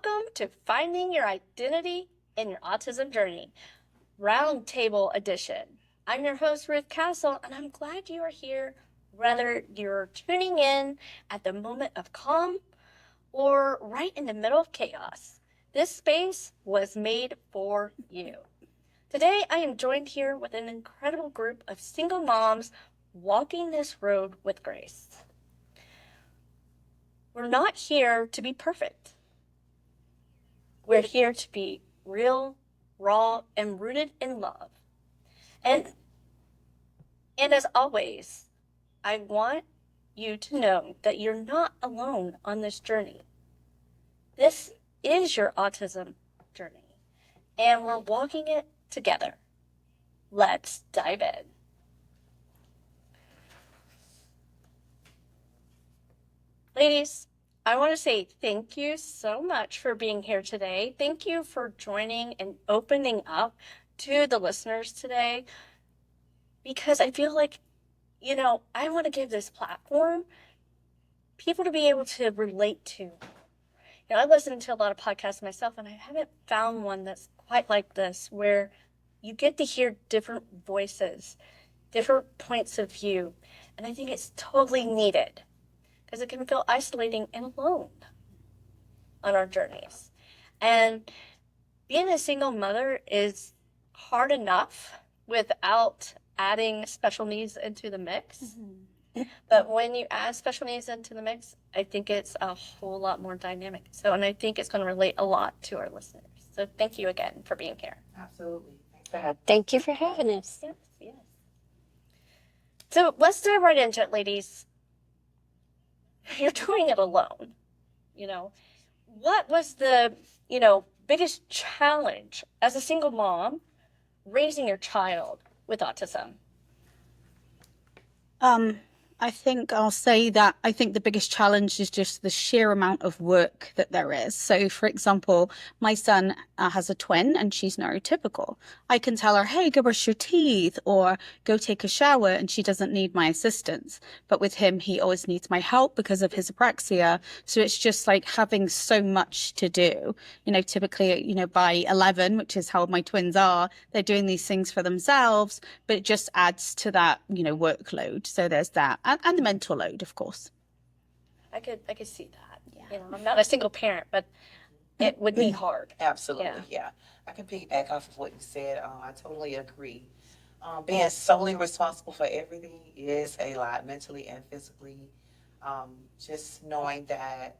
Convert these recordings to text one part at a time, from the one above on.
Welcome to Finding Your Identity in Your Autism Journey, Roundtable Edition. I'm your host, Ruth Castle, and I'm glad you are here, whether you're tuning in at the moment of calm or right in the middle of chaos. This space was made for you. Today, I am joined here with an incredible group of single moms walking this road with grace. We're not here to be perfect. We're here to be real, raw, and rooted in love. And as always, I want you to know that you're not alone on this journey. This is your autism journey, and we're walking it together. Let's dive in. Ladies, I want to say thank you so much for being here today. Thank you for joining and opening up to the listeners today, because I feel like, I want to give this platform people to be able to relate to. I listen to a lot of podcasts myself, and I haven't found one that's quite like this, where you get to hear different voices, different points of view. And I think it's totally needed, because it can feel isolating and alone on our journeys. And being a single mother is hard enough without adding special needs into the mix. Mm-hmm. But when you add special needs into the mix, I think it's a whole lot more dynamic. And I think it's going to relate a lot to our listeners. So thank you again for being here. Absolutely. Thanks for having. Thank you for having us. Yes. So let's dive right into it, ladies. You're doing it alone. What was the, biggest challenge as a single mom raising your child with autism? I think I'll say that I think the biggest challenge is just the sheer amount of work that there is. So, for example, my son has a twin and she's neurotypical. I can tell her, hey, go brush your teeth or go take a shower, and she doesn't need my assistance. But with him, he always needs my help because of his apraxia. So it's just like having so much to do. Typically, by 11, which is how my twins are, they're doing these things for themselves, but it just adds to that, workload. So there's that. And the mental load, of course. I could see that. Yeah. I'm not a single parent, but it would be hard. Absolutely, yeah. I can piggyback off of what you said. I totally agree. Being solely responsible for everything is a lot, mentally and physically. Just knowing that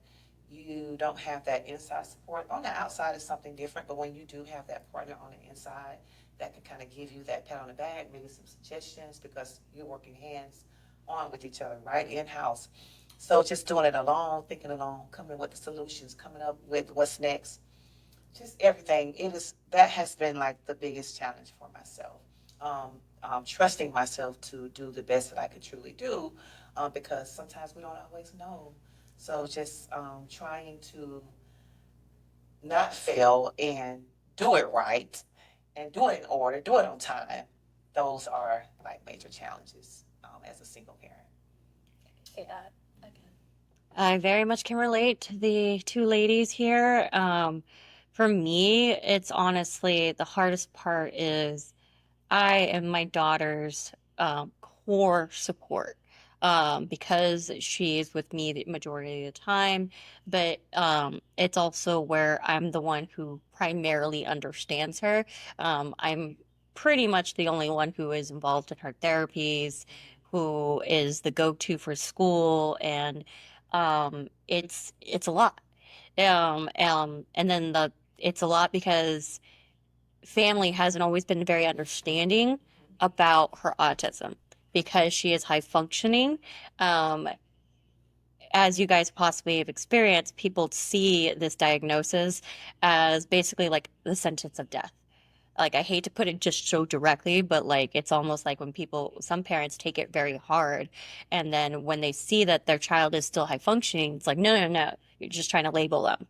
you don't have that inside support. On the outside is something different, but when you do have that partner on the inside, that can kind of give you that pat on the back, maybe some suggestions, because you're working hands on with each other, right, in-house. So just doing it alone, thinking alone, coming with the solutions, coming up with what's next, just everything. That has been like the biggest challenge for myself. Trusting myself to do the best that I could truly do, because sometimes we don't always know. So just trying to not fail and do it right and do it in order, do it on time. Those are like major challenges as a single parent. Say that again. I very much can relate to the two ladies here. For me, it's honestly the hardest part is I am my daughter's core support, because she's with me the majority of the time. But it's also where I'm the one who primarily understands her. I'm pretty much the only one who is involved in her therapies, who is the go-to for school, and it's a lot. And then it's a lot because family hasn't always been very understanding about her autism because she is high functioning. As you guys possibly have experienced, people see this diagnosis as basically like the sentence of death. Like, I hate to put it just so directly, but like it's almost like when some parents take it very hard, and then when they see that their child is still high functioning, it's like, no, you're just trying to label them.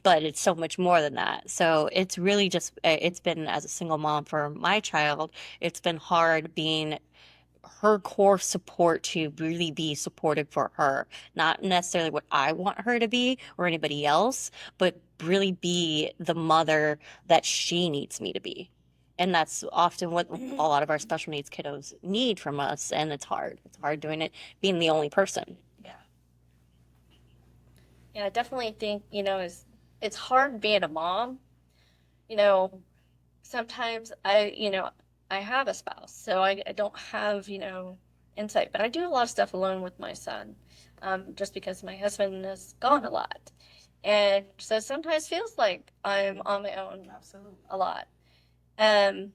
But it's so much more than that. So it's really just, it's been, as a single mom for my child, it's been hard being her core support to really be supportive for her, not necessarily what I want her to be or anybody else, but really be the mother that she needs me to be. And that's often what a lot of our special needs kiddos need from us. And it's hard. It's hard doing it, being the only person. Yeah. Yeah, I definitely think, it's hard being a mom. You know, sometimes I have a spouse, so I don't have, insight, but I do a lot of stuff alone with my son, just because my husband is gone a lot. And so sometimes feels like I'm on my own Absolutely. a lot. Um,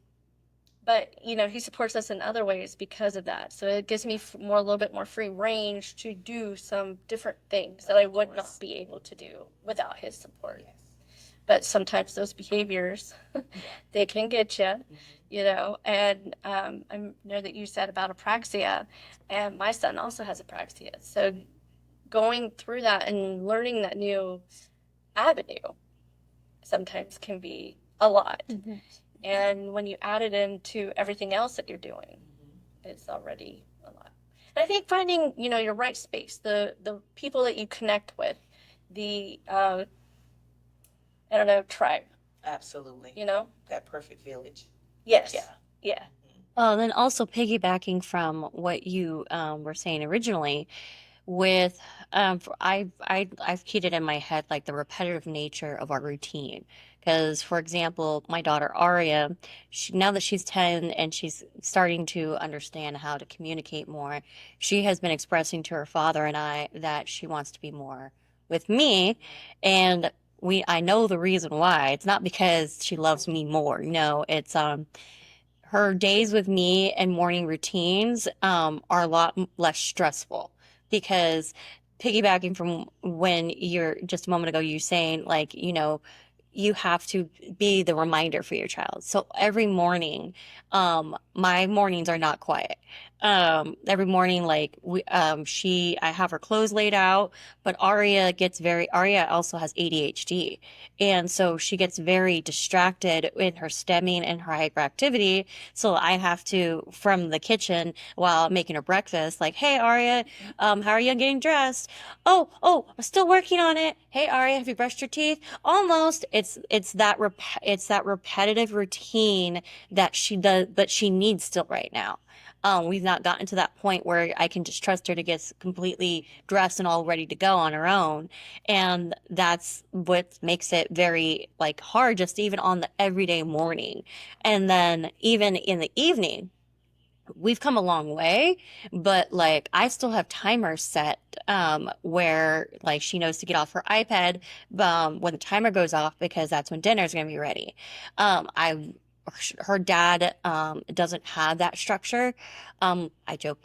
but he supports us in other ways because of that. So it gives me a little bit more free range to do some different things that I would not be able to do without his support. Yes. But sometimes those behaviors, they can get you, And I know that you said about apraxia, and my son also has apraxia. So going through that and learning that new avenue sometimes can be a lot. Mm-hmm. And when you add it into everything else that you're doing, it's already a lot. And I think finding, your right space, the people that you connect with, the, tribe, Absolutely. That perfect village. Yes. Yeah. Yeah. Well, then also piggybacking from what you were saying originally, with I've keyed it in my head like the repetitive nature of our routine. Because, for example, my daughter Aria, now that she's 10 and she's starting to understand how to communicate more, she has been expressing to her father and I that she wants to be more with me, and I know the reason why. It's not because she loves me more. No, it's her days with me and morning routines are a lot less stressful, because piggybacking from when you're just a moment ago, you saying like, you have to be the reminder for your child. So every morning, my mornings are not quiet. Every morning, like I have her clothes laid out, but Aria also has ADHD. And so she gets very distracted in her stemming and her hyperactivity. So I have to, from the kitchen while making her breakfast, like, hey, Aria, how are you getting dressed? Oh, I'm still working on it. Hey, Aria, have you brushed your teeth? Almost. It's that repetitive routine that she does, that she needs still right now. We've not gotten to that point where I can just trust her to get completely dressed and all ready to go on her own. And that's what makes it very like hard, just even on the everyday morning. And then even in the evening, we've come a long way, but like I still have timers set where like she knows to get off her iPad when the timer goes off, because that's when dinner's gonna be ready. I Her dad doesn't have that structure. I joke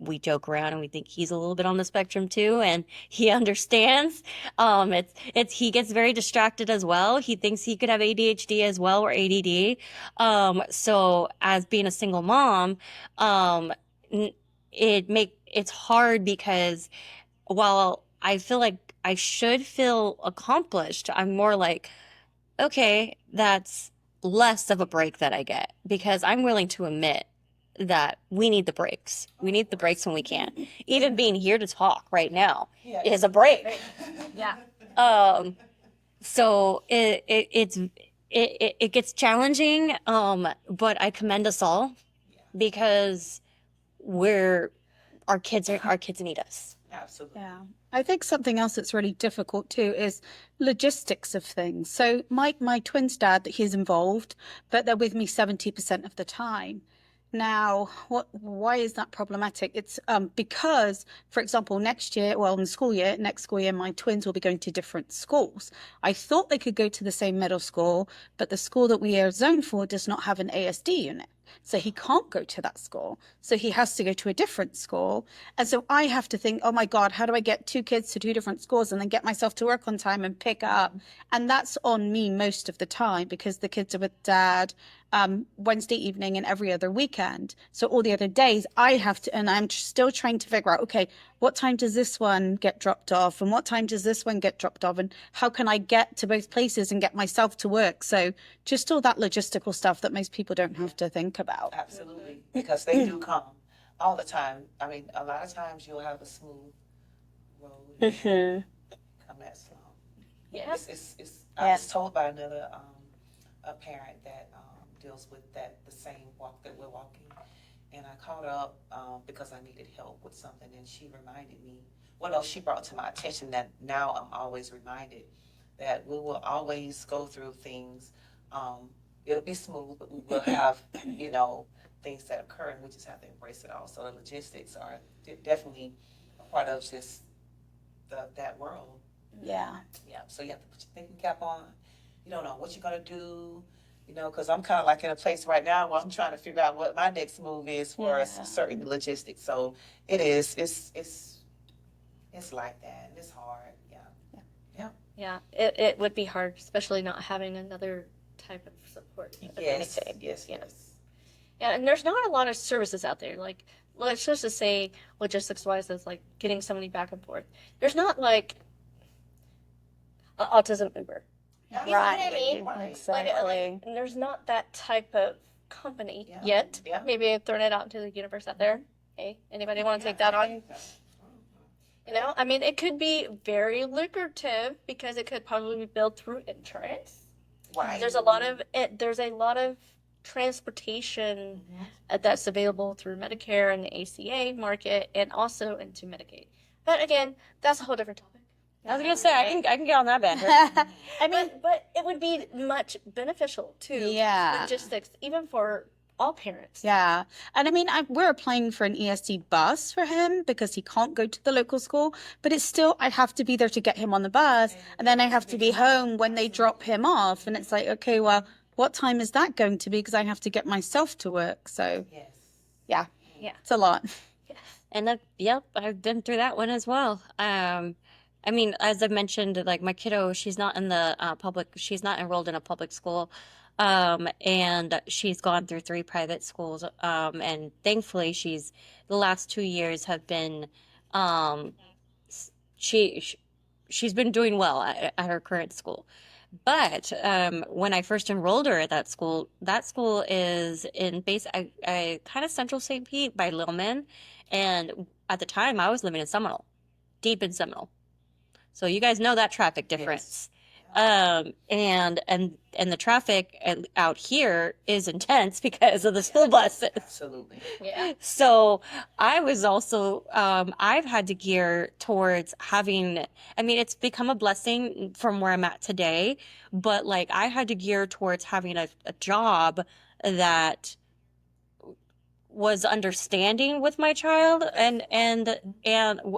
we joke around and we think he's a little bit on the spectrum too, and he understands. It's he gets very distracted as well. He thinks he could have ADHD as well, or ADD. So as being a single mom, it's hard, because while I feel like I should feel accomplished, I'm more like, okay, that's less of a break that I get, because I'm willing to admit that we need the breaks. We need the breaks when we can. Even being here to talk right now is a break. Yeah. So it gets challenging, but I commend us all, because our kids need us. Absolutely. Yeah. I think something else that's really difficult too is logistics of things. So my twin's dad, he's involved, but they're with me 70% of the time. Now, why is that problematic? It's because, for example, next school year, my twins will be going to different schools. I thought they could go to the same middle school, but the school that we are zoned for does not have an ASD unit. So he can't go to that school. So he has to go to a different school. And so I have to think, oh my God, how do I get two kids to two different schools and then get myself to work on time and pick up? And that's on me most of the time, because the kids are with dad Wednesday evening and every other weekend. So all the other days I have to, and I'm still trying to figure out, okay, what time does this one get dropped off? And what time does this one get dropped off? And how can I get to both places and get myself to work? So just all that logistical stuff that most people don't have to think about. Absolutely. Because they do come. all the time. I mean, a lot of times you'll have a smooth road and Mm-hmm. come that slow. Yeah. I Yeah. was told by another a parent that deals with the same walk that we're walking, and I called up because I needed help with something, and she reminded me. Well, no, she brought to my attention that now I'm always reminded that we will always go through things. It'll be smooth, but we will have, things that occur, and we just have to embrace it all. So the logistics are definitely a part of just that world. Yeah. Yeah. So you have to put your thinking cap on. You don't know what you're gonna do. Because I'm kind of like in a place right now where I'm trying to figure out what my next move is for Yeah. certain logistics. So it is. It's like that. And it's hard. Yeah. Yeah, it would be hard, especially not having another type of support of Yes. anything. Yes. Yeah. Yes. Yeah, and there's not a lot of services out there. Like, let's just say logistics wise, as like getting somebody back and forth. There's not like autism Uber. Yeah, You know what I mean? Right. Exactly. And there's not that type of company Yeah. yet. Yeah. Maybe I've thrown it out into the universe out there. Hey, anybody want to take that on? I mean, it could be very lucrative because it could probably be billed through insurance. Right. There's a lot of transportation that's available through Medicare and the ACA market, and also into Medicaid. But again, that's a whole different topic. I was gonna say I can get on that band. I mean, But it would be much beneficial to Yeah. logistics, even for all parents. yeah. And I mean, we're applying for an ESD bus for him because he can't go to the local school, but it's still, I have to be there to get him on the bus. And then I have to be home when they drop him off. And it's like, okay, well, what time is that going to be? Because I have to get myself to work. So Yes. yeah, Yeah. it's a lot. And yep, I've been through that one as well. I mean, as I mentioned, like my kiddo, she's not in the she's not enrolled in a public school. And she's gone through 3 private schools. And thankfully the last 2 years have been, um, she's been doing well at her current school. But when I first enrolled her at that school is in I kind of central St. Pete by Lilman. And at the time I was living in Seminole, deep in Seminole. So you guys know that traffic difference. And the traffic out here is intense because of the school buses. Absolutely. Yeah. So I was also, I've had to gear towards having, I mean, it's become a blessing from where I'm at today, but like I had to gear towards having a job that was understanding with my child and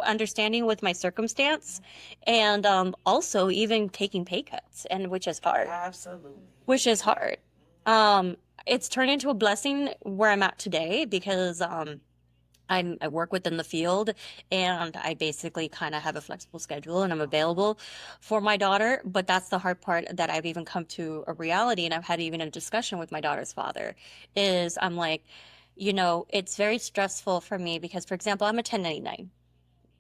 understanding with my circumstance, and also even taking pay cuts, and which is hard. Absolutely. Which is hard. It's turned into a blessing where I'm at today because I work within the field, and I basically kind of have a flexible schedule and I'm available for my daughter. But that's the hard part that I've even come to a reality, and I've had even a discussion with my daughter's father, is I'm like, it's very stressful for me because, for example, I'm a 1099.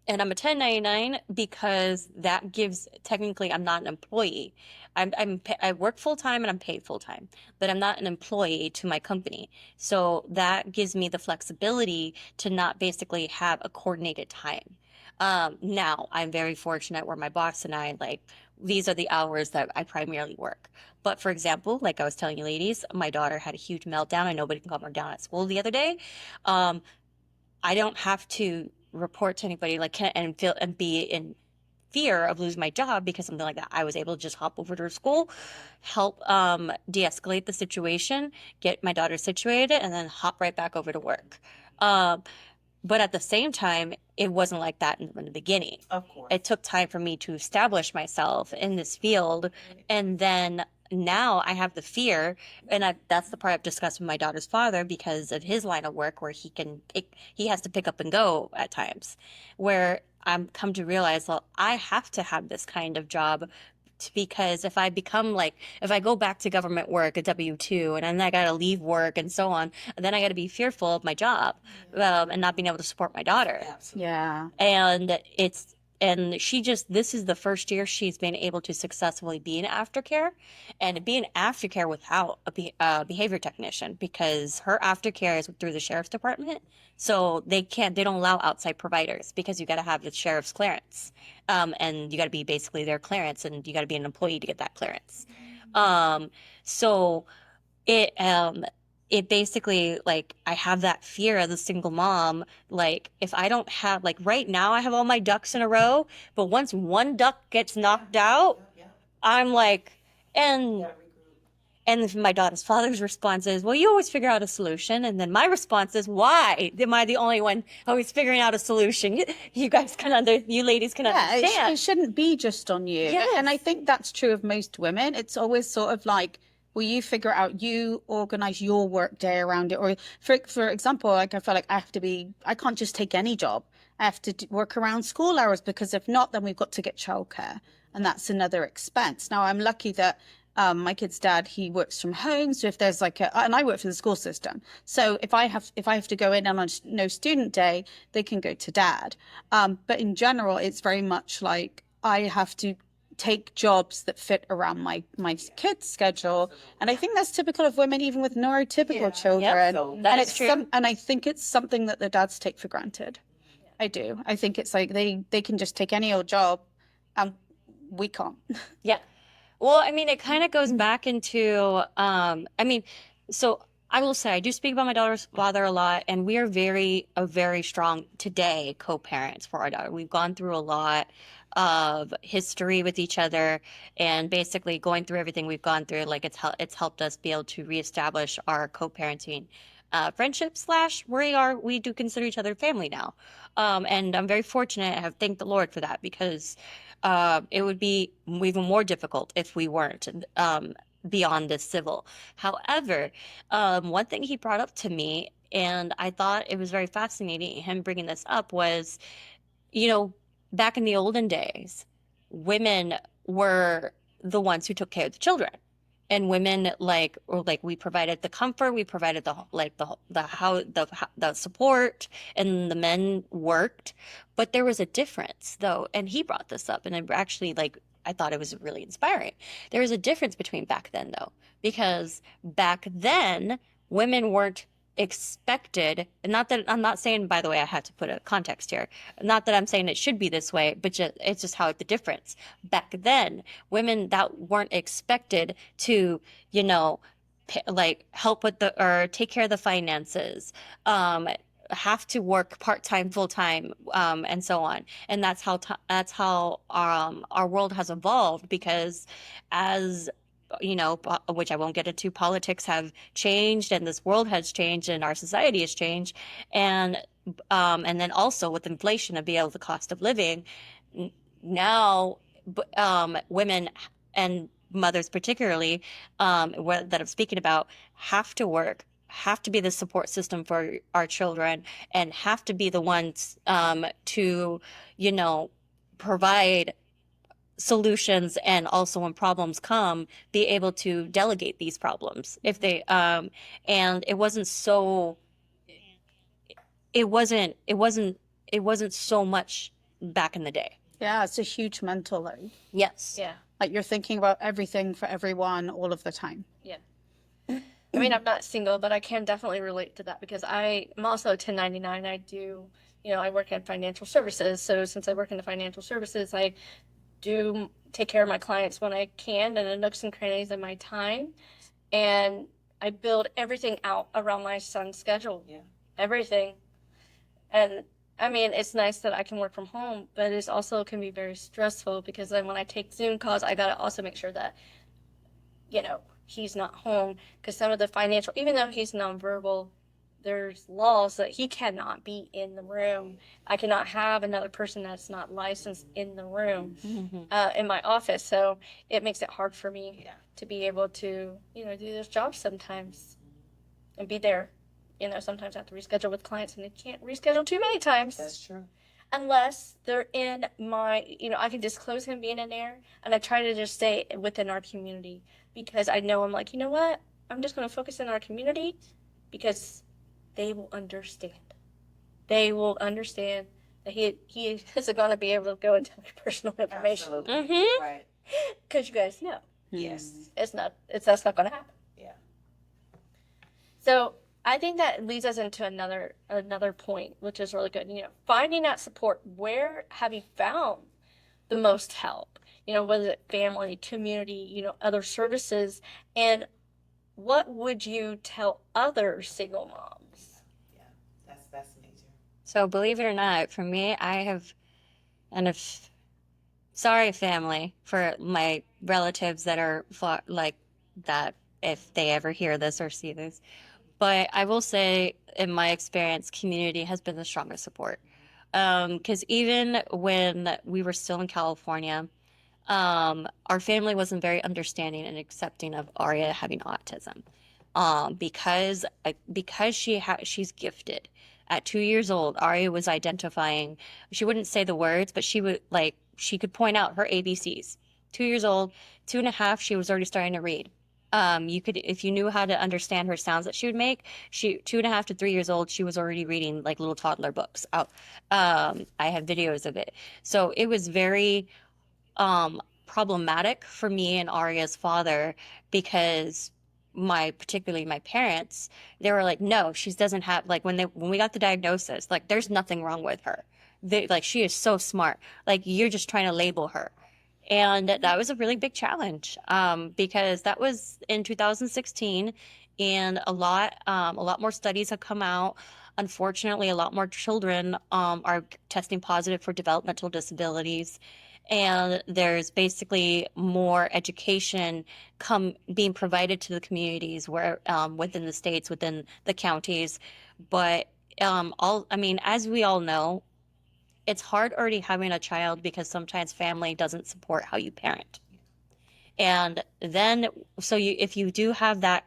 And I'm a 1099 because that gives, technically, I'm not an employee. I work full time and I'm paid full time, but I'm not an employee to my company. So that gives me the flexibility to not basically have a coordinated time. Now I'm very fortunate where my boss and I, like, these are the hours that I primarily work. But for example, like I was telling you ladies, my daughter had a huge meltdown and nobody can calm her down at school the other day. I don't have to report to anybody and be in fear of losing my job because something like that. I was able to just hop over to her school, help de-escalate the situation, get my daughter situated, and then hop right back over to work. But at the same time, it wasn't like that in the beginning. Of course. It took time for me to establish myself in this field, and then now I have the fear, and that's the part I've discussed with my daughter's father because of his line of work where he has to pick up and go at times, where I'm come to realize, well, I have to have this kind of job because if I go back to government work, a W-2, and then I got to leave work and so on, and then I got to be fearful of my job and not being able to support my daughter. Absolutely. Yeah. And and this is the first year she's been able to successfully be in aftercare, and be in aftercare without behavior technician, because her aftercare is through the sheriff's department. So they don't allow outside providers because you got to have the sheriff's clearance. And you got to be basically their clearance, and you got to be an employee to get that clearance. So it it basically, like, I have that fear as a single mom. Like, if I don't have, like, right now I have all my ducks in a row, but once one duck gets knocked out, Yeah. I'm like, You and gotta regroup. and my daughter's father's response is, well, you always figure out a solution. And then my response is, why am I the only one always figuring out a solution? You guys you ladies can Yeah, understand. it shouldn't be just on you. Yes. And I think that's true of most women. It's always sort of like, well, you figure out, you organize your work day around it. Or for example, like, I feel like I can't just take any job. I have to work around school hours, because if not, then we've got to get childcare, and that's another expense. Now, I'm lucky that my kid's dad, he works from home. So if there's and I work for the school system. So if I have to go in on a no student day, they can go to dad. But in general, it's very much like I have to take jobs that fit around my kid's schedule. And I think that's typical of women, even with neurotypical children. So That And is it's true. and I think it's something that the dads take for granted. I do. I think it's like they can just take any old job, and we can't. Yeah. Well, I mean, it kind of goes back into, so I will say I do speak about my daughter's father a lot, and we are very strong today co-parents for our daughter. We've gone through a lot of history with each other, and basically going through everything we've gone through, like, it's helped us be able to reestablish our co-parenting friendship slash we do consider each other family now. And I'm very fortunate. I have thanked the Lord for that, because it would be even more difficult if we weren't beyond this civil. However, one thing he brought up to me, and I thought it was very fascinating, him bringing this up, was, you know, back in the olden days, women were the ones who took care of the children. And women, we provided the comfort, we provided the support, and the men worked. But there was a difference, though, and he brought this up, and I thought it was really inspiring. There was a difference between back then, though, because back then women weren't expected, and not that I'm not saying, by the way, I have to put a context here, not that I'm saying it should be this way, but it's just how the difference. Back then, women that weren't expected to, help with or take care of the finances, have to work part-time, full-time, and so on. And that's how our world has evolved, because as which I won't get into, politics have changed, and this world has changed, and our society has changed, and then also with inflation and the cost of living, now women and mothers particularly, that I'm speaking about, have to work, have to be the support system for our children, and have to be the ones to provide solutions, and also when problems come, be able to delegate these problems if they and it wasn't so much back in the day. Yeah, it's a huge mental load. Yes. Yeah. Like, you're thinking about everything for everyone all of the time. Yeah. I mean, I'm not single, but I can definitely relate to that, because I'm also a 1099. I do, I work in financial services. So since I work in the financial services, I do take care of my clients when I can, and the nooks and crannies of my time. And I build everything out around my son's schedule. Yeah. Everything. And I mean, it's nice that I can work from home, but it also can be very stressful, because then when I take Zoom calls, I got to also make sure that, he's not home, because some of the financial, even though he's nonverbal, there's laws that he cannot be in the room. I cannot have another person that's not licensed in the room in my office. So it makes it hard for me to be able to, do this job sometimes and be there. Sometimes I have to reschedule with clients, and they can't reschedule too many times. That's true. Unless they're in my, I can disclose him being in there, and I try to just stay within our community, because I know, I'm like, you know what? I'm just going to focus in our community, because they will understand. They will understand he isn't going to be able to go into my personal information Absolutely. Mm-hmm. Right. because you guys know Yes. that's not going to happen. Yeah. So I think that leads us into another point, which is really good. Finding that support. Where have you found the most help? Whether it family, community, other services, and what would you tell other single moms? Yeah. That's major. So believe it or not, for me, I have, and if sorry, family, for my relatives that are like that, if they ever hear this or see this. But I will say, in my experience, community has been the strongest support. Because even when we were still in California, our family wasn't very understanding and accepting of Aria having autism. Because she's gifted. At 2 years old, Aria was identifying. She wouldn't say the words, but she could point out her ABCs. 2 years old, 2.5, she was already starting to read. You could, if you knew how to understand her sounds that she would make, 2.5 to 3 years old, she was already reading like little toddler books out. I have videos of it. So it was very problematic for me and Aria's father because particularly my parents, they were like, no, she doesn't have, like, when we got the diagnosis, like, there's nothing wrong with her. Like, she is so smart. Like, you're just trying to label her. And that was a really big challenge, because that was in 2016, and a lot more studies have come out. Unfortunately, a lot more children are testing positive for developmental disabilities, and there's basically more education being provided to the communities where within the states, within the counties. But I mean, as we all know, it's hard already having a child because sometimes family doesn't support how you parent. And then, so if you do have that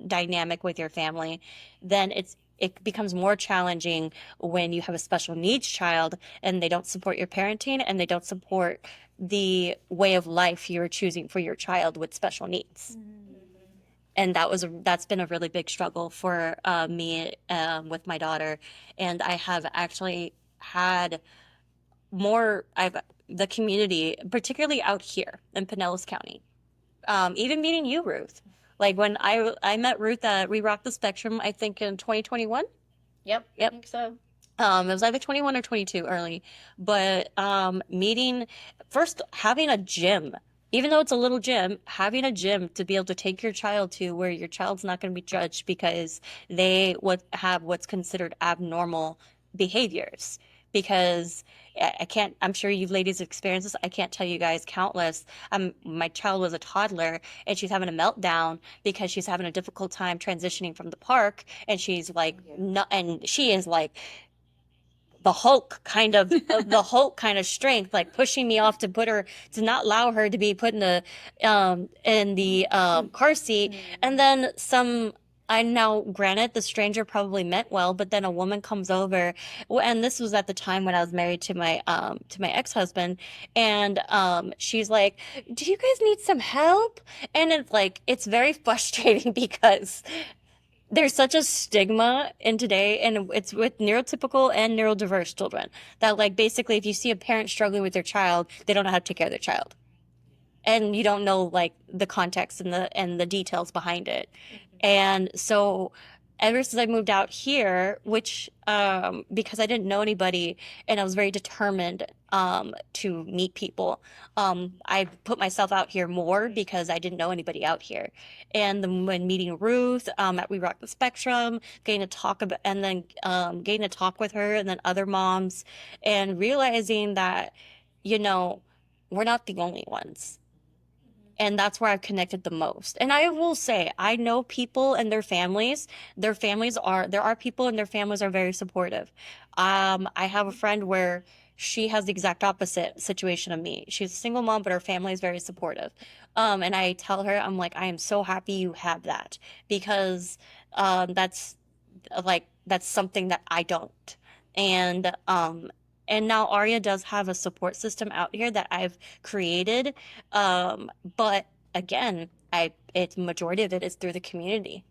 dynamic with your family, then it becomes more challenging when you have a special needs child and they don't support your parenting and they don't support the way of life you're choosing for your child with special needs. And that's been a really big struggle for me with my daughter. And I have actually had the community, particularly out here in Pinellas County. Even meeting you, Ruth. Like when I met Ruth at We Rock the Spectrum, I think in 2021. Yep. Yep. I think so. It was either 21 or 22 early, but first having a gym, even though it's a little gym, having a gym to be able to take your child to where your child's not going to be judged because they would have what's considered abnormal behaviors. Because I'm sure you ladies experience this. I can't tell you guys countless. My child was a toddler and she's having a meltdown because she's having a difficult time transitioning from the park, and she's like, no, and she is like the Hulk kind of strength, like pushing me off to not allow her to be put in the car seat. And then I now, granted, the stranger probably meant well, but then a woman comes over, and this was at the time when I was married to my ex-husband, and she's like, "Do you guys need some help?" And it's very frustrating because there's such a stigma in today, and it's with neurotypical and neurodiverse children, that like basically if you see a parent struggling with their child, they don't know how to take care of their child, and you don't know like the context and the details behind it. And so ever since I moved out here, which because I didn't know anybody and I was very determined to meet people, I put myself out here more because I didn't know anybody out here. And then when meeting Ruth at We Rock the Spectrum, getting to talk about, and then getting to talk with her and then other moms, and realizing that, we're not the only ones. And that's where I've connected the most. And I will say, I know people and there are people and their families are very supportive. I have a friend where she has the exact opposite situation of me. She's a single mom, but her family is very supportive. And I tell her, I'm like, I am so happy you have that, because that's something that I don't. And now Aria does have a support system out here that I've created. But again, it's majority of it is through the community.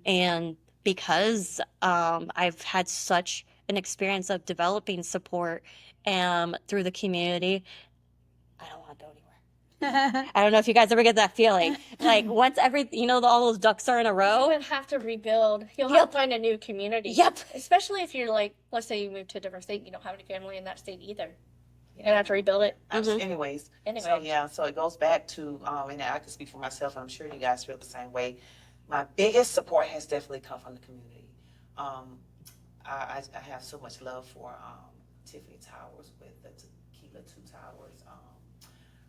And because I've had such an experience of developing support through the community. I don't want to go anywhere. I don't know if you guys ever get that feeling. Like once all those ducks are in a You row. would have to rebuild. You'll have Yep. to find a new community. Yep. Especially if you're like, let's say you move to a different state, you don't have any family in that state either. You're gonna have to rebuild it. Anyways, Anyway. so it goes back to, and I can speak for myself, and I'm sure you guys feel the same way. My biggest support has definitely come from the community. I have so much love for Tiffany Towers with the Tequila Two Towers,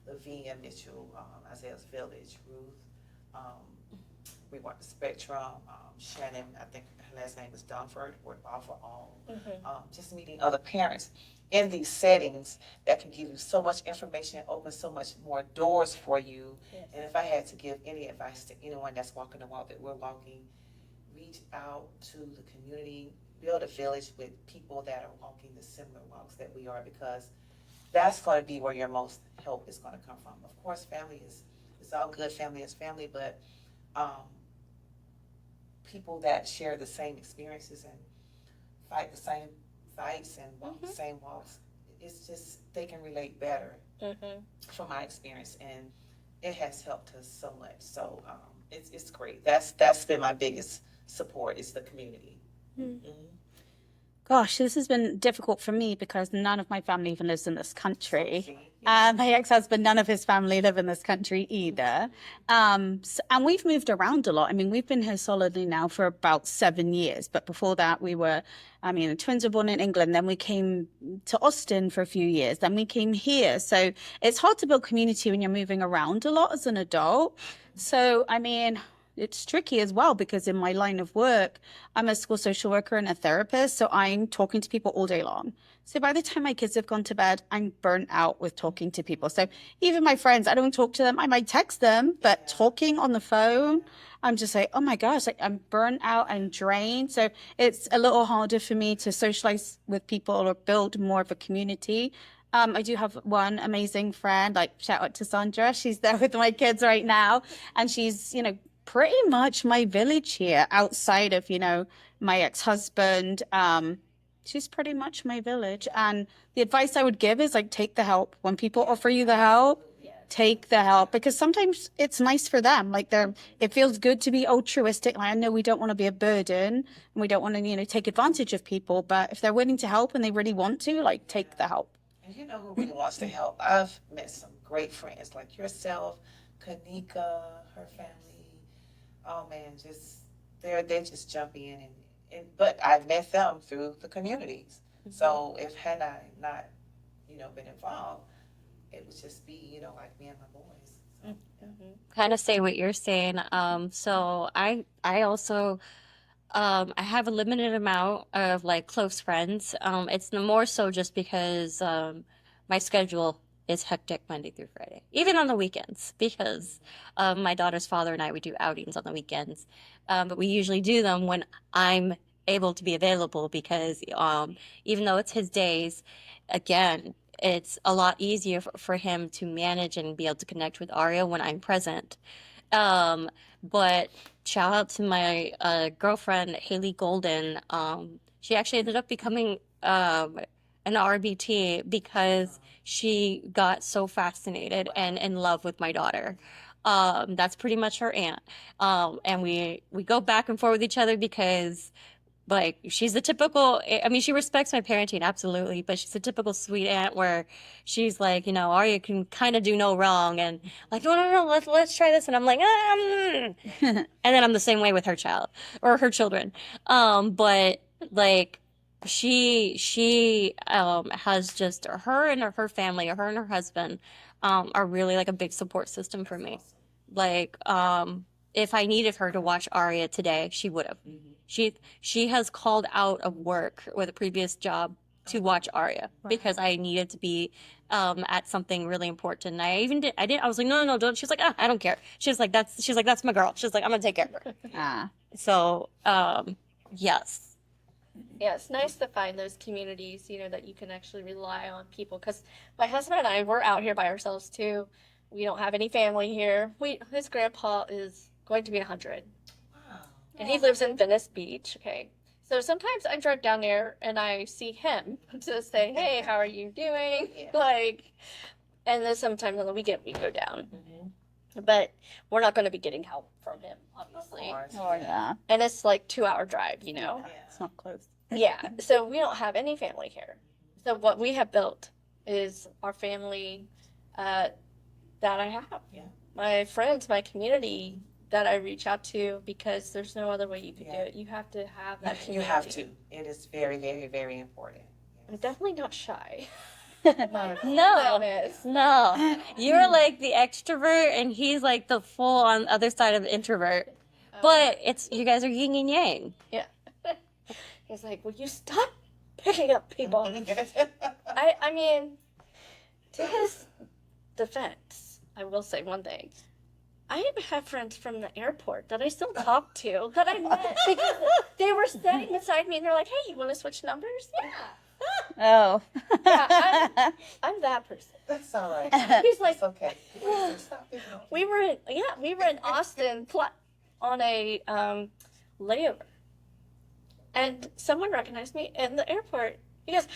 Lavinia Mitchell, Isaiah's Village, Ruth. We work the Spectrum, Shannon, I think her last name is Dunford, work all for all. Just meeting other parents in these settings that can give you so much information, open so much more doors for you. Yes. And if I had to give any advice to anyone that's walking the walk that we're walking, reach out to the community, build a village with people that are walking the similar walks that we are, because that's going to be where your most help is going to come from. Of course, family is all good, family is family, but people that share the same experiences and fight the same fights and walk the same walks, it's just, they can relate better from my experience, and it has helped us so much. So it's great. That's been my biggest support, is the community. Gosh, this has been difficult for me because none of my family even lives in this country. My ex-husband, none of his family live in this country either. And we've moved around a lot. I mean, we've been here solidly now for about 7 years. But before that, the twins were born in England. Then we came to Austin for a few years. Then we came here. So it's hard to build community when you're moving around a lot as an adult. So, it's tricky as well because in my line of work, I'm a school social worker and a therapist. So I'm talking to people all day long. So by the time my kids have gone to bed, I'm burnt out with talking to people. So even my friends, I don't talk to them. I might text them, but talking on the phone, I'm just like, oh my gosh, like I'm burnt out and drained. So it's a little harder for me to socialize with people or build more of a community. I do have one amazing friend, like shout out to Sandra. She's there with my kids right now. And she's, pretty much my village here outside of, my ex-husband. She's pretty much my village. And the advice I would give is like, take the help. When people offer you the help, take the help, because sometimes it's nice for them. Like it feels good to be altruistic. I know we don't want to be a burden and we don't want to, take advantage of people, but if they're willing to help and they really want to, like, take the help. And you know who really wants to help? I've met some great friends like yourself, Kanika, her family. Oh man, they just jump in but I've met them through the communities. So if had I not, been involved, it would just be, like me and my boys. So, Kind of say what you're saying. So I also I have a limited amount of like close friends. It's more so just because my schedule is hectic Monday through Friday, even on the weekends, because my daughter's father and I, we do outings on the weekends. But we usually do them when I'm able to be available because even though it's his days, again, it's a lot easier for him to manage and be able to connect with Aria when I'm present. But shout out to my girlfriend, Haley Golden. She actually ended up becoming an RBT because she got so fascinated and in love with my daughter. That's pretty much her aunt. And we go back and forth with each other because like she's the typical, she respects my parenting, absolutely, but she's a typical sweet aunt where she's like, Arya can kind of do no wrong, and like, no, let's try this, and I'm like, and then I'm the same way with her child or her children, but like she has just her and her family, or her and her husband, are really like a big support system for me. Like, if I needed her to watch Aria today, she would have. She has called out of work with a previous job to watch Aria because I needed to be at something really important. And I was like, no, don't. She's like, I don't care. She's like, that's my girl. She's like, I'm gonna take care of her. So, yes. Yeah, it's nice to find those communities, that you can actually rely on people. Because my husband and I, we're out here by ourselves too. We don't have any family here. His grandpa is going to be 100. wow. And he lives in Venice Beach, okay? So sometimes I drive down there and I see him to say, "Hey, how are you doing?" Yeah. Like, and then sometimes on the weekend we go down, Mhm. but we're not going to be getting help from him, Of obviously. course, Oh, yeah. And it's like 2 hour drive, you know? Yeah. It's not close. Yeah. So we don't have any family here. So what we have built is our family that I have. Yeah. My friends, my community that I reach out to because there's no other way you could do Yeah. it. You have to have that community. You have to. It is very, very, very important. I'm Yes. definitely not shy. No, Yes. no. You're like the extrovert, and he's like the full on other side of the introvert. But it's you guys are yin and yang. He's like, "Will you stop picking up people?" I mean, to his defense, I will say one thing. I have friends from the airport that I still talk to that I met because they were sitting beside me and they're like, "Hey, you want to switch numbers?" Yeah. Oh. Yeah, I'm that person. That's all right. He's like, It's okay. Stop picking on we were in Austin on a layover, and someone recognized me in the airport. He goes,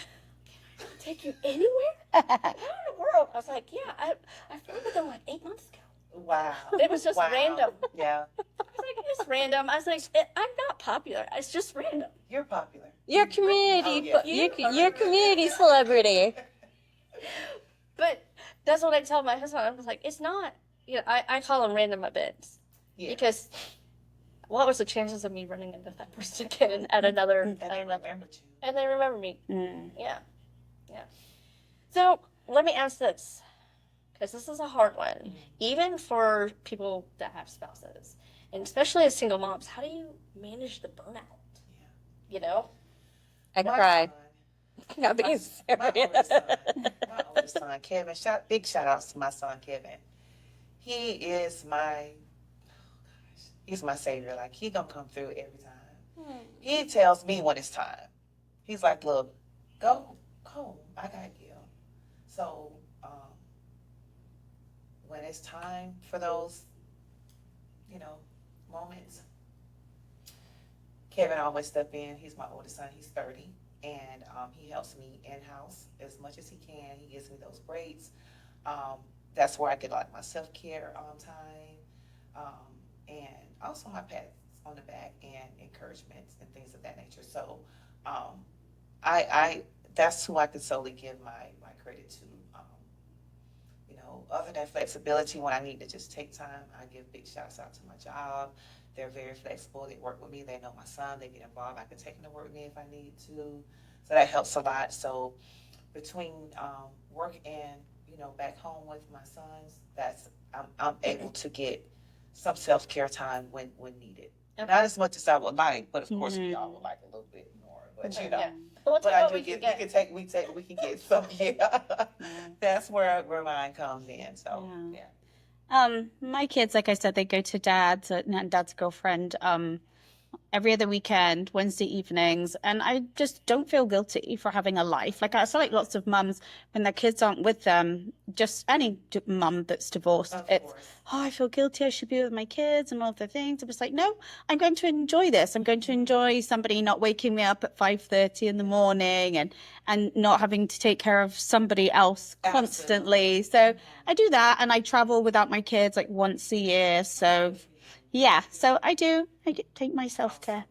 "Can I take you anywhere? How in the world?" I was like, "Yeah, I flew with them like 8 months ago." Wow. It was just Wow. random. Yeah. I was like, "It's random." I was like, "I'm not popular. It's just random." You're popular. Your community, Oh, yeah. your community celebrity. But that's what I tell my husband. I was like, "It's not." You know, I call them random events Yeah. because what was the chances of me running into that person again at another? And they remembered you. And they remember me. Mm. Yeah. So let me ask this, because this is a hard one, even for people that have spouses, and especially as single moms. How do you manage the burnout? Yeah. You know? I My cried. son- Not being my serious. my oldest son, Kevin. Big shout outs to my son, Kevin. He is he's my savior. Like, he gonna come through every time. He tells me when it's time. He's like, "Look, go, I got you." So, when it's time for those, moments, Kevin always step in. He's my oldest son. He's 30, and he helps me in house as much as he can. He gives me those breaks. That's where I get like my self care time, and also my pats on the back and encouragements and things of that nature. So, I that's who I could solely give my credit to. Other than flexibility, when I need to just take time, I give big shouts out to my job. They're very flexible. They work with me. They know my son. They get involved. I can take them to work with me if I need to. So that helps a lot. So between work and back home with my sons, I'm able to get some self care time when needed. Okay. Not as much as I would like, but of course we all would like a little bit more. But Yeah. We'll but take I what do we can get we can get some. Yeah, that's where mine comes in. So yeah. My kids, like I said, they go to dad's and dad's girlfriend every other weekend, Wednesday evenings, and I just don't feel guilty for having a life. Like I feel like lots of mums, when their kids aren't with them, just any mum that's divorced, Of it's, course. "Oh, I feel guilty. I should be with my kids and all of the things." I'm just like, no, I'm going to enjoy this. I'm going to enjoy somebody not waking me up at 5:30 in the morning and not having to take care of somebody else constantly. So I do that, and I travel without my kids like once a year. So yeah, so I take my self-care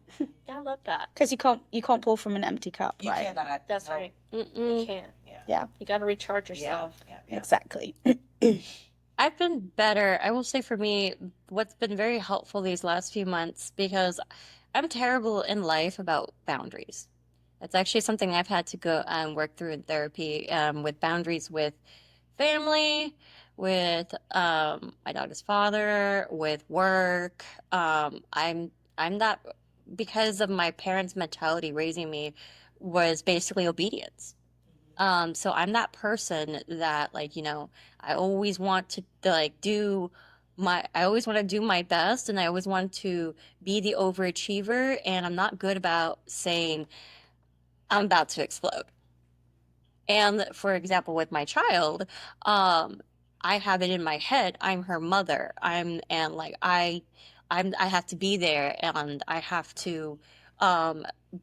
I love that. because you can't pour from an empty cup, You right? cannot. That's no. right. You Mm-mm. can't. Yeah. You got to recharge yourself. Yeah. Exactly. I've been better. I will say for me, what's been very helpful these last few months, because I'm terrible in life about boundaries. That's actually something I've had to go work through in therapy, with boundaries with family, with my daughter's father, with work. I'm that, because of my parents' mentality raising me was basically obedience. So I'm that person that, like, I always want to like I always want to do my best, and I always want to be the overachiever, and I'm not good about saying I'm about to explode. And for example, with my child, I have it in my head, I'm her mother. I have to be there, and I have to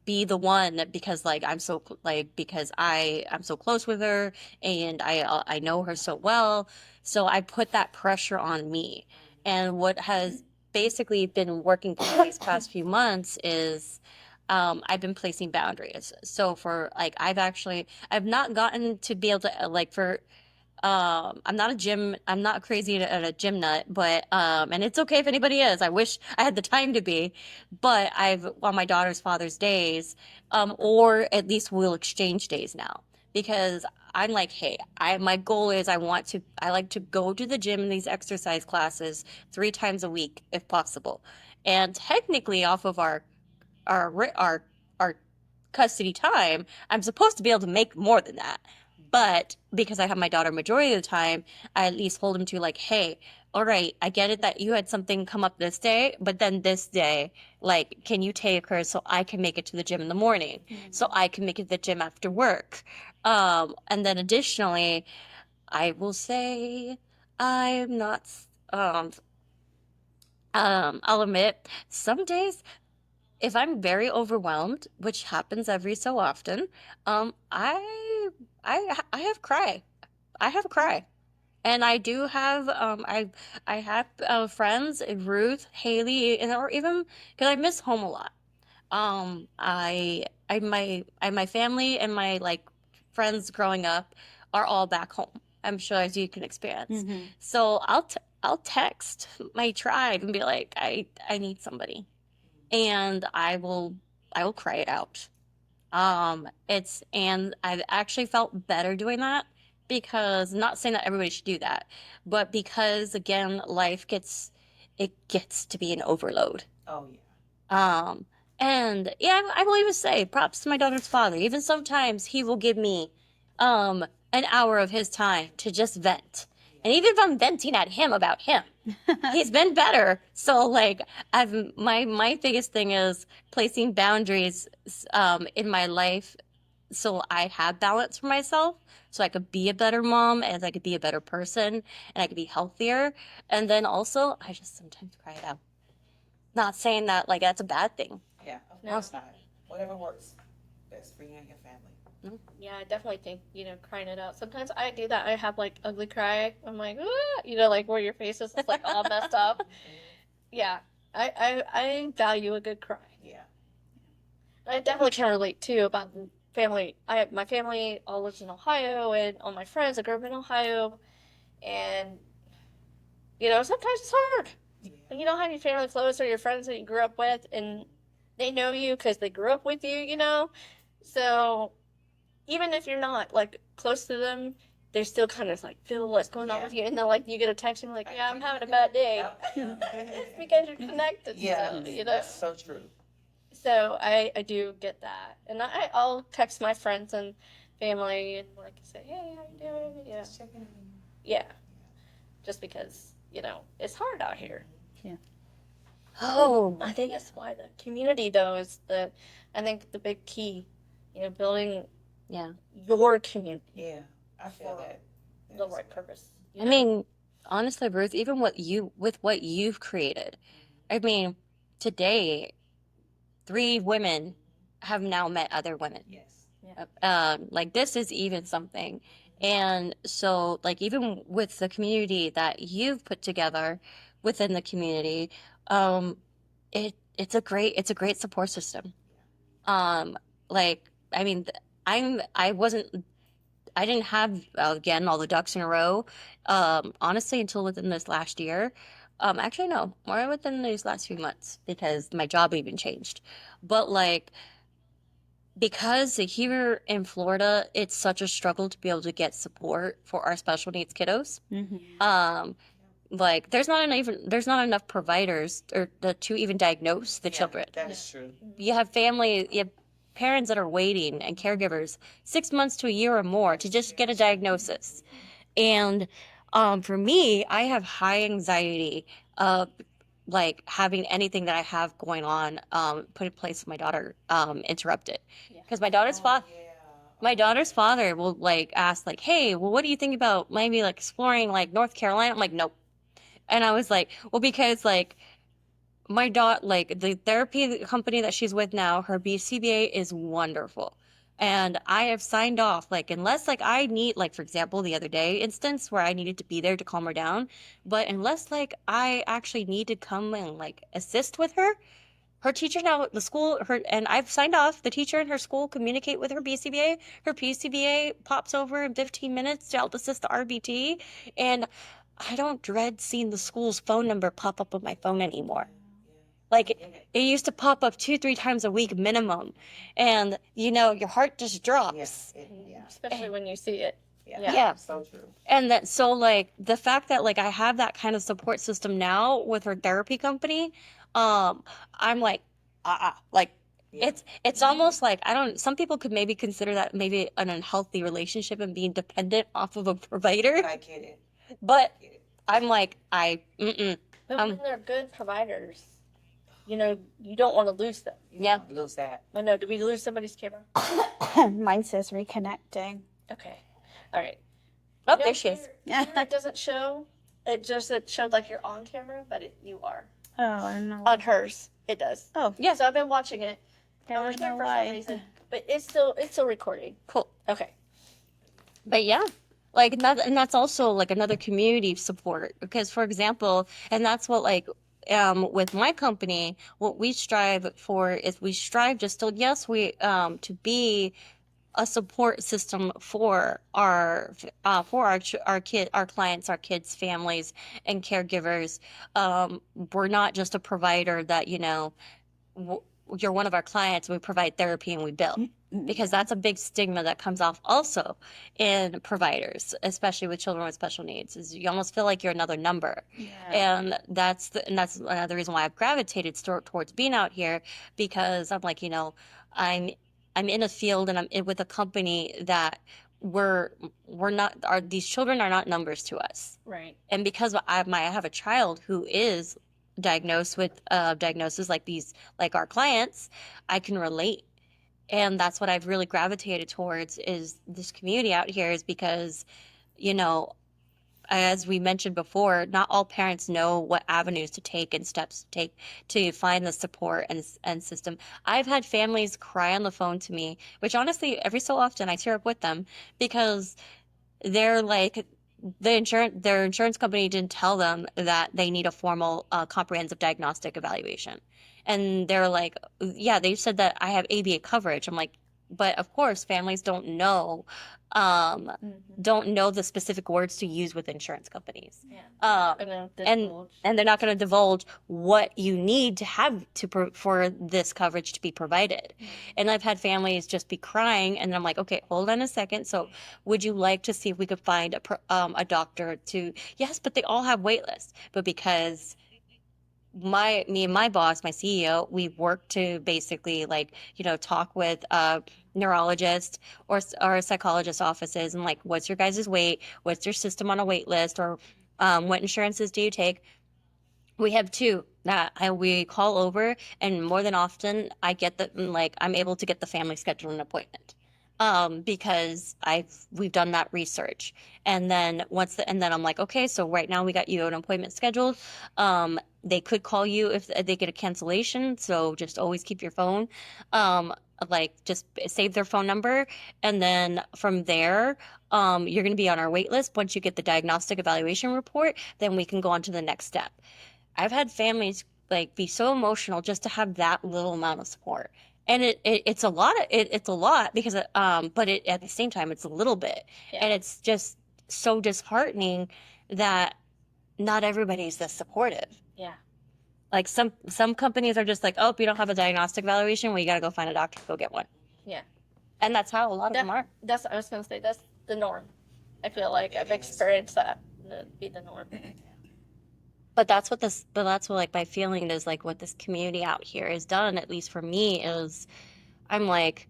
be the one because like because I'm so close with her and I know her so well. So I put that pressure on me. And what has basically been working for me these past few months is I've been placing boundaries. So for like I've not gotten to be able to like for I'm not crazy at a gym nut, but and it's okay if anybody is. I wish I had the time to be, but I've on my daughter's father's days, or at least we'll exchange days now because I'm like, hey, my goal is I like to go to the gym in these exercise classes 3 times a week if possible, and technically off of our custody time, I'm supposed to be able to make more than that. But because I have my daughter majority of the time, I at least hold him to like, hey, all right, I get it that you had something come up this day, but then this day, like, can you take her so I can make it to the gym in the morning, so I can make it to the gym after work? And then additionally, I will say I'm not. Um, I'll admit some days if I'm very overwhelmed, which happens every so often, I have cry. I have a cry. And I do have I have friends, Ruth, Haley, and or even because I miss home a lot. My family and my like friends growing up are all back home. I'm sure as you can experience. Mm-hmm. So I'll text my tribe and be like, I need somebody, and I will cry it out. And I've actually felt better doing that because not saying that everybody should do that, but because again, it gets to be an overload. Oh yeah. Um, and yeah, I will even say props to my daughter's father. Even sometimes he will give me, an hour of his time to just vent. And even if I'm venting at him about him, he's been better. So like my biggest thing is placing boundaries in my life so I have balance for myself so I could be a better mom and I could be a better person and I could be healthier. And then also I just sometimes cry it out. Not saying that like that's a bad thing. Yeah, of No. course not. Whatever works best for you and your family. Yeah, I definitely think, crying it out. Sometimes I do that. I have like ugly cry. I'm like, like where your face is like all messed up. Yeah. I value a good cry. Yeah. I definitely can relate too about family. My family all lives in Ohio, and all my friends I grew up in Ohio, and sometimes it's hard. Yeah. You don't have your family close or your friends that you grew up with, and they know you because they grew up with you. So even if you're not like close to them, they still kind of like feel what's going on with you, and then like you get a text and you're like, yeah, I'm having a bad day. Yep. It's because you're connected. Yeah, still, that's so true. So I do get that, and I'll text my friends and family and like say, hey, how you doing? Yeah, Just checking in. yeah, just because it's hard out here. Yeah. Oh, I think that's why the community though is I think the big key, building Yeah. your community Yeah, I feel that. the right purpose. I mean, honestly, Ruth, even with what you've created, I mean, today 3 women have now met other women. Yes. Like this is even something. And so like even with the community that you've put together within the community, um, it's a great support system. Like I mean, I didn't have again all the ducks in a row. Honestly, until within this last year. Actually, no, more within these last few months because my job even changed. But like because here in Florida, it's such a struggle to be able to get support for our special needs kiddos. Mm-hmm. Like there's not enough providers to even diagnose the children. That is true. You have parents that are waiting and caregivers 6 months to a year or more to just get a diagnosis. And for me, I have high anxiety of like having anything that I have going on put in place with my daughter interrupted. Because my daughter's Oh, yeah. my daughter's father will like ask like, hey, well, what do you think about maybe like exploring like North Carolina? I'm like, nope. And I was like, well, because like my daughter, like the therapy company that she's with now, her BCBA is wonderful. And I have signed off, like, unless, like, I need, like, for example, the other day instance where I needed to be there to calm her down, but unless, like, I actually need to come and, like, assist with her, her teacher now, the school, and I've signed off, the teacher in her school communicate with her BCBA. Her BCBA pops over in 15 minutes to help assist the RBT. And I don't dread seeing the school's phone number pop up on my phone anymore. Like it used to pop up 2, 3 times a week minimum. And, your heart just drops. Especially when you see it. Yeah. So true. And that, so like the fact that like I have that kind of support system now with her therapy company, I'm like, like Yeah. it's almost like some people could maybe consider that maybe an unhealthy relationship and being dependent off of a provider. I get it. But I get it. I'm like, But when they're good providers, you don't want to lose them. yeah. Lose that. I know. Did we lose somebody's camera? Mine says reconnecting. Okay. All right. Oh, there she is. Here it doesn't show. It showed like you're on camera, but you are. Oh, I know. On hers, it does. Oh, Yeah. So I've been watching it. I don't know For some why. reason, but it's still recording. Cool. Okay. But yeah, like and that's also like another community support because, for example, and that's what like with my company, what we strive for is we strive just to to be a support system for our clients, our kids, families, and caregivers. We're not just a provider that you're one of our clients. We provide therapy and we bill. Because that's a big stigma that comes off also in providers, especially with children with special needs, is you almost feel like you're another number. Yeah. And that's another reason why I've gravitated towards being out here, because I'm like, I'm in a field and I'm with a company that these children are not numbers to us. Right. And because I have a child who is diagnosed with diagnoses like our clients, I can relate. And that's what I've really gravitated towards is this community out here, is because, as we mentioned before, not all parents know what avenues to take and steps to take to find the support and system. I've had families cry on the phone to me, which honestly, every so often I tear up with them because they're like, their insurance company didn't tell them that they need a formal comprehensive diagnostic evaluation. And they're like, yeah, they said that I have ABA coverage. I'm like, but of course, families don't know the specific words to use with insurance companies. Yeah. And they're not going to divulge what you need to have for this coverage to be provided. And I've had families just be crying, and I'm like, okay, hold on a second. So, would you like to see if we could find a doctor to? Yes, but they all have wait lists. But because me and my boss, my CEO, we work to basically talk with neurologists or psychologist offices and like, what's your guys' weight? What's your system on a wait list? Or what insurances do you take? We have two that we call over, and more than often I'm able to get the family schedule an appointment. Because we've done that research. And then I'm like, okay, so right now we got you an appointment scheduled. They could call you if they get a cancellation. So just always keep your phone. Just save their phone number. And then from there, you're going to be on our wait list. Once you get the diagnostic evaluation report, then we can go on to the next step. I've had families be so emotional just to have that little amount of support. And it's a lot. It's a lot because, but at the same time, it's a little bit, and it's just so disheartening that not everybody's this supportive. Yeah. Like some companies are just like, oh, if you don't have a diagnostic evaluation, well, you got to go find a doctor, go get one. Yeah. And that's how a lot of them are. I was gonna say that's the norm. I feel like I've experienced that to be the norm. But that's what my feeling is, like what this community out here has done, at least for me, is I'm like,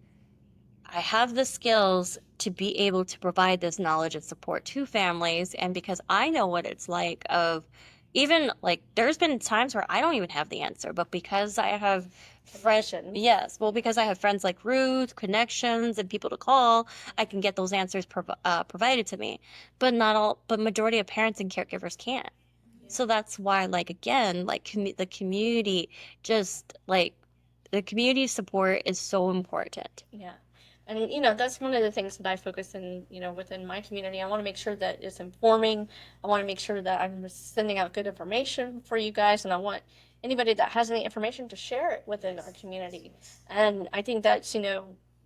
I have the skills to be able to provide this knowledge and support to families. And because I know what it's like of even there's been times where I don't even have the answer, but because I have friends, because I have friends like Ruth, connections, and people to call, I can get those answers provided to me. But majority of parents and caregivers can't. So that's why, like, again, like the community, just like the community support is so important. Yeah. And, that's one of the things that I focus in, within my community. I want to make sure that it's informing. I want to make sure that I'm sending out good information for you guys. And I want anybody that has any information to share it within our community. And I think that's,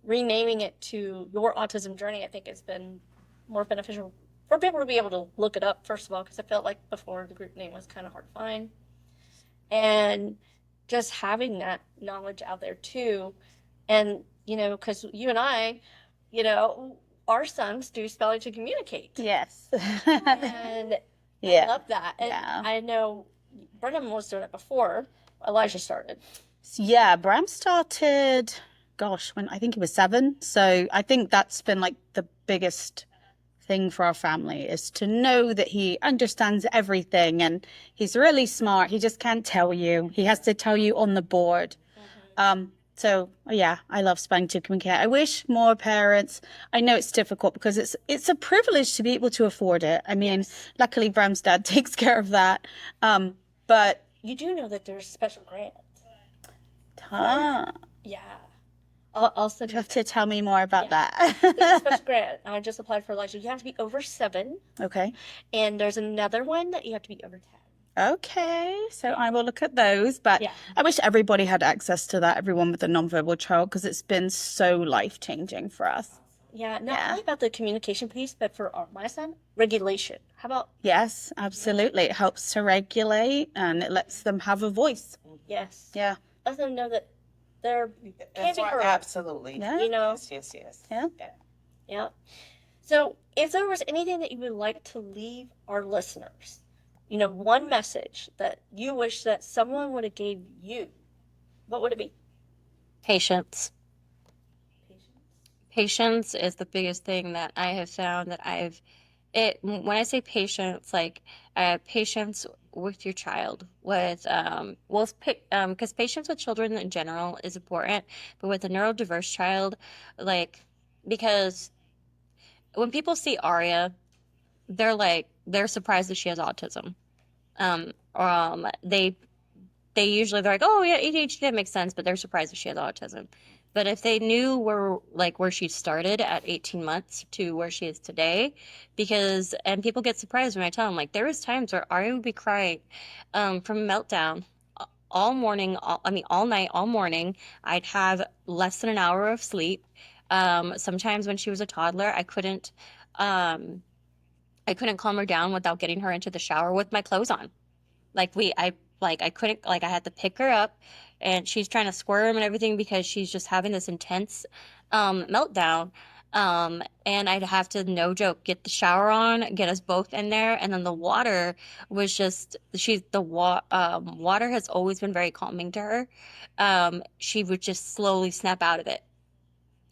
renaming it to Your Autism Journey, I think has been more beneficial for people to be able to look it up, first of all, because I felt like before the group name was kind of hard to find. And just having that knowledge out there too. And, because you and I, our sons do spelling to communicate. Yes. And I Yeah. love that. And Yeah. I know Brennan was doing it before Elijah started. Yeah, Bram started, gosh, when I think he was 7. So I think that's been like the biggest thing for our family, is to know that he understands everything and he's really smart. He just can't tell you. He has to tell you on the board. So yeah, I love spelling to communicate. I wish more parents, I know it's difficult because it's a privilege to be able to afford it. I mean, luckily Bram's dad takes care of that. But You do know that there's special grants. Yeah. I'll send you have to tell me more about There's a that. special grant. I just applied for Elijah. You have to be over 7. Okay. And there's another one that you have to be over 10. Okay, so I will look at those, but Yeah. I wish everybody had access to that, everyone with a nonverbal child, because it's been so life-changing for us. Yeah, not Yeah. only about the communication piece, but for my son, regulation. How about Yes, absolutely. It helps to regulate and it lets them have a voice. yes? Yeah. Let them know that they're That's can't be right. heard. Absolutely. Yeah. Yes. Yeah. Yeah. So, if there was anything that you would like to leave our listeners, one message that you wish that someone would have gave you, what would it be? Patience. Patience. Patience is the biggest thing that I have found that when I say patience, like patience with your child, because patience with children in general is important, but with a neurodiverse child, like, because when people see Aria, they're surprised that she has autism. They usually, they're like, oh yeah, ADHD, that makes sense, but they're surprised that she has autism. But if they knew where she started at 18 months to where she is today, and people get surprised when I tell them, like, there was times where Aria would be crying from meltdown all morning, all night, all morning. I'd have less than an hour of sleep. Sometimes when she was a toddler, um, I couldn't calm her down without getting her into the shower with my clothes on. I couldn't, I had to pick her up and she's trying to squirm and everything because she's just having this intense meltdown. And I'd have to, no joke, get the shower on, get us both in there, and then the water was just water has always been very calming to her. She would just slowly snap out of it,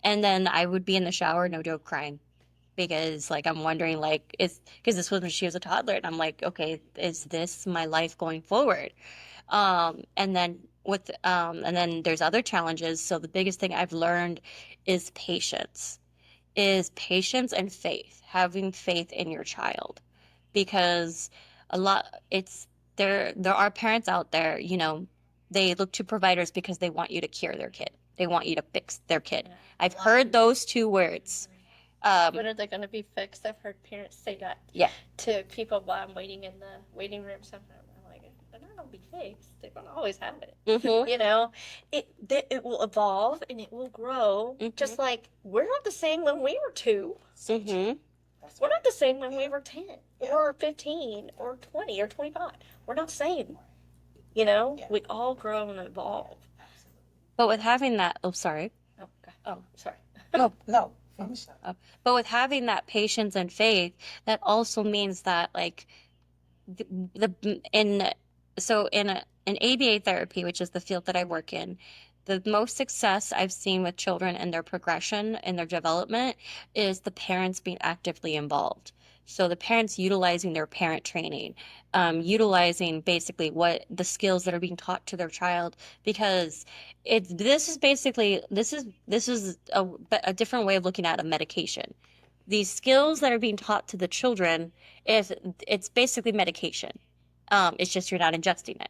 and then I would be in the shower, no joke, crying because, like, I'm wondering, like, because this was when she was a toddler, and I'm like, okay, is this my life going forward? And then there's other challenges. So the biggest thing I've learned is patience, and faith, having faith in your child, because a lot it's there are parents out there, they look to providers because they want you to cure their kid. They want you to fix their kid. Yeah. I've heard those 2 words. When are they going to be fixed? I've heard parents say that Yeah. to people while I'm waiting in the waiting room. Sometimes I'm like, they're not going to be fixed. They're going to always have it. Mhm. It will evolve and it will grow. Just like we're not the same when we were 2. Mhm. We're not the same when we were 10 or 15 or 20 or 25. We're not the same. We all grow and evolve. But with having that, oh, sorry. Oh, God. Oh, sorry. No. Finish up. But with having that patience and faith, that also means that, like, in ABA therapy, which is the field that I work in, the most success I've seen with children in their progression and their development is the parents being actively involved. So the parents utilizing their parent training, utilizing basically what the skills that are being taught to their child, because this is a different way of looking at a medication. These skills that are being taught to the children, it's basically medication. It's just you're not ingesting it.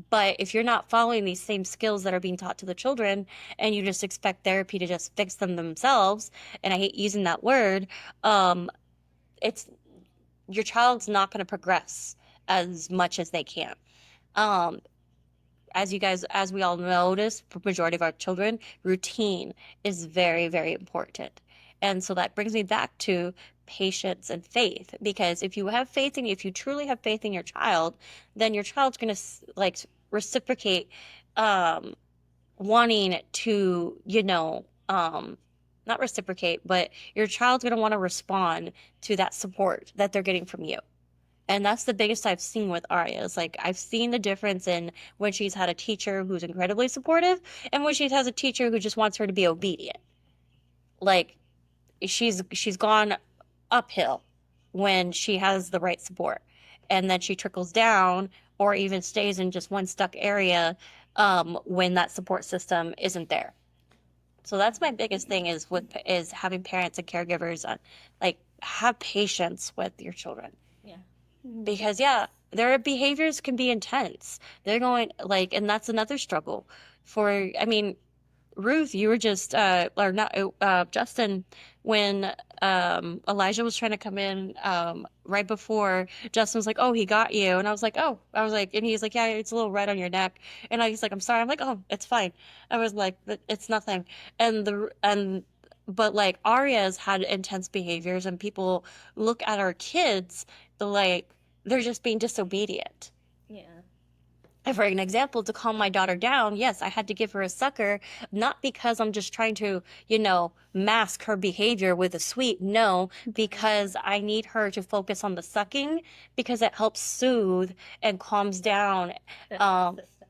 But if you're not following these same skills that are being taught to the children and you just expect therapy to just fix them themselves, and I hate using that word, it's your child's not going to progress as much as they can. Um, as we all notice, for majority of our children, routine is very, very important. And so that brings me back to patience and faith, because if you have faith and if you truly have faith in your child, then your child's going to like reciprocate, um, wanting to, not reciprocate, but your child's going to want to respond to that support that they're getting from you. And that's the biggest I've seen with Arya. Is like I've seen the difference in when she's had a teacher who's incredibly supportive and when she has a teacher who just wants her to be obedient. Like she's gone uphill when she has the right support. And then she trickles down or even stays in just one stuck area when that support system isn't there. So that's my biggest thing is having parents and caregivers like have patience with your children. Yeah. Because their behaviors can be intense. They're going like, and that's another struggle for, I mean, Ruth, you were just or not Justin, when Elijah was trying to come in right before, Justin was like, "Oh, he got you," and I was like, "Oh," and he's like, "Yeah, it's a little red on your neck," and he's like, "I'm sorry." I'm like, "Oh, it's fine." I was like, "It's nothing," but like Arya's had intense behaviors, and people look at our kids like they're just being disobedient. Yeah. For an example, to calm my daughter down, yes, I had to give her a sucker, not because I'm just trying to, mask her behavior with a sweet. No, because I need her to focus on the sucking because it helps soothe and calms down.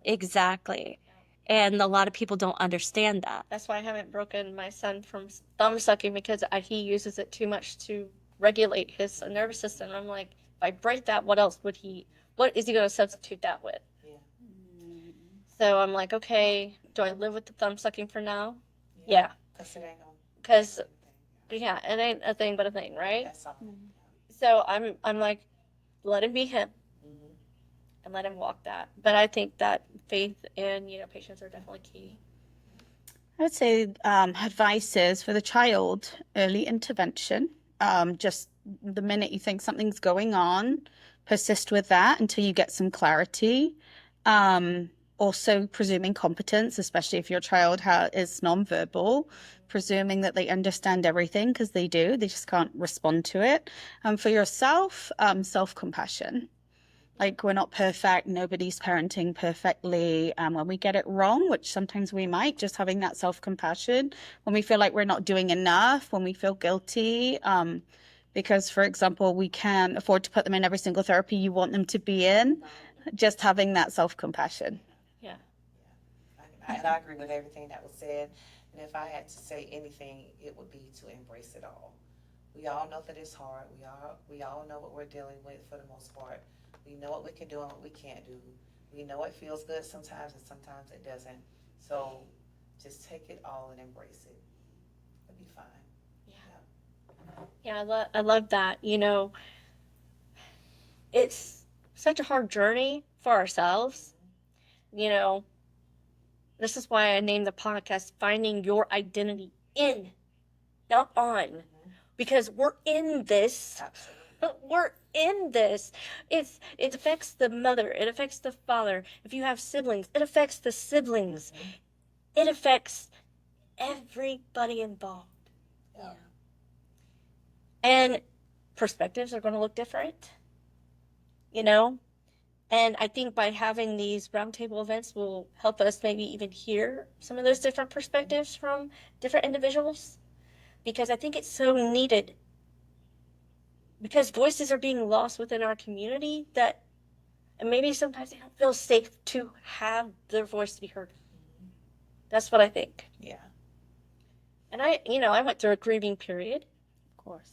Exactly. And a lot of people don't understand that. That's why I haven't broken my son from thumb sucking, because he uses it too much to regulate his nervous system. I'm like, if I break that, what is he going to substitute that with? So I'm like, okay, do I live with the thumb sucking for now? Yeah. Because, it ain't a thing but a thing, right? So I'm like, let him be him and let him walk that. But I think that faith and, patience are definitely key. I would say advice is for the child, early intervention. Just the minute you think something's going on, persist with that until you get some clarity. Also presuming competence, especially if your child is nonverbal, presuming that they understand everything, because they do, they just can't respond to it. For yourself, self-compassion. Like, we're not perfect. Nobody's parenting perfectly. When we get it wrong, which sometimes we might, just having that self-compassion, when we feel like we're not doing enough, when we feel guilty, because, for example, we can't afford to put them in every single therapy you want them to be in, just having that self-compassion. Yeah. And I agree with everything that was said. And if I had to say anything, it would be to embrace it all. We all know that it's hard. We all know what we're dealing with for the most part. We know what we can do and what we can't do. We know it feels good sometimes and sometimes it doesn't. So just take it all and embrace it. It'll be fine. Yeah, I love that. It's such a hard journey for ourselves. This is why I named the podcast Finding Your Identity In, not on. Because we're in this. Absolutely. We're in this. It affects the mother. It affects the father. If you have siblings, it affects the siblings. It affects everybody involved. Yeah. And perspectives are going to look different. And I think by having these roundtable events will help us maybe even hear some of those different perspectives from different individuals. Because I think it's so needed. Because voices are being lost within our community and maybe sometimes they don't feel safe to have their voice to be heard. That's what I think. Yeah. And I went through a grieving period. Of course.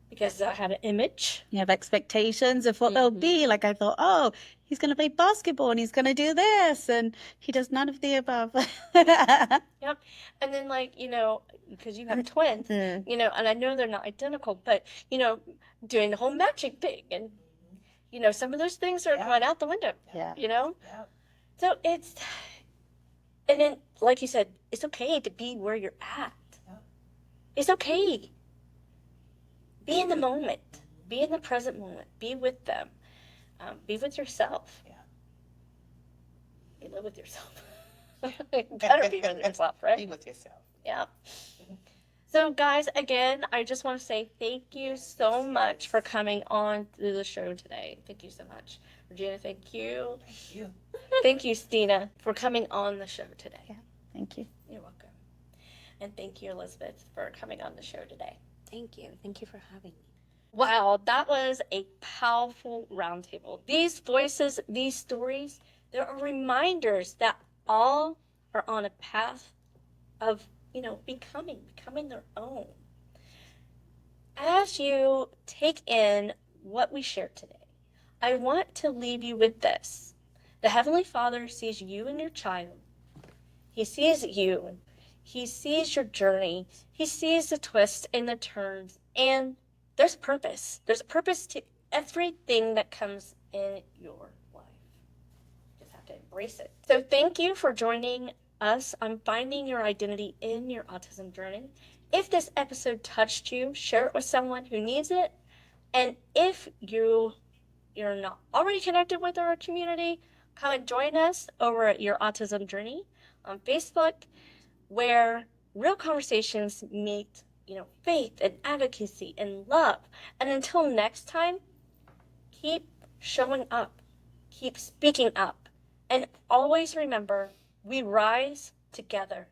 Because I had an image. You have expectations of what they'll be. Like, I thought, oh, he's going to play basketball and he's going to do this. And he does none of the above. Yep. And then, because you have twins, and I know they're not identical, but, doing the whole matching thing. And, you know, some of those things are Yeah. going out the window, Yeah. you know? Yeah. So and then, like you said, it's okay to be where you're at. Yeah. It's okay. Be in the moment. Be in the present moment. Be with them. Be with yourself. Yeah. You live with yourself. You better be with yourself, right? Be with yourself. Yeah. So, guys, again, I just want to say thank you so much for coming on to the show today. Thank you so much. Regina, thank you. Thank you. Thank you, Stina, for coming on the show today. Yeah. Thank you. You're welcome. And thank you, Elizabeth, for coming on the show today. Thank you. Thank you for having me. Wow, that was a powerful roundtable. These voices, these stories, there are reminders that all are on a path of, you know, becoming their own. As you take in what we shared today, I want to leave you with this. The Heavenly Father sees you and your child. He sees you. He sees your journey. He sees the twists and the turns. And there's a purpose. There's a purpose to everything that comes in your life. You just have to embrace it. So thank you for joining us on Finding Your Identity in Your Autism Journey. If this episode touched you, share it with someone who needs it. And if you're not already connected with our community, come and join us over at Your Autism Journey on Facebook, where real conversations meet, you know, faith and advocacy and love. And until next time, keep showing up, keep speaking up, and always remember, we rise together.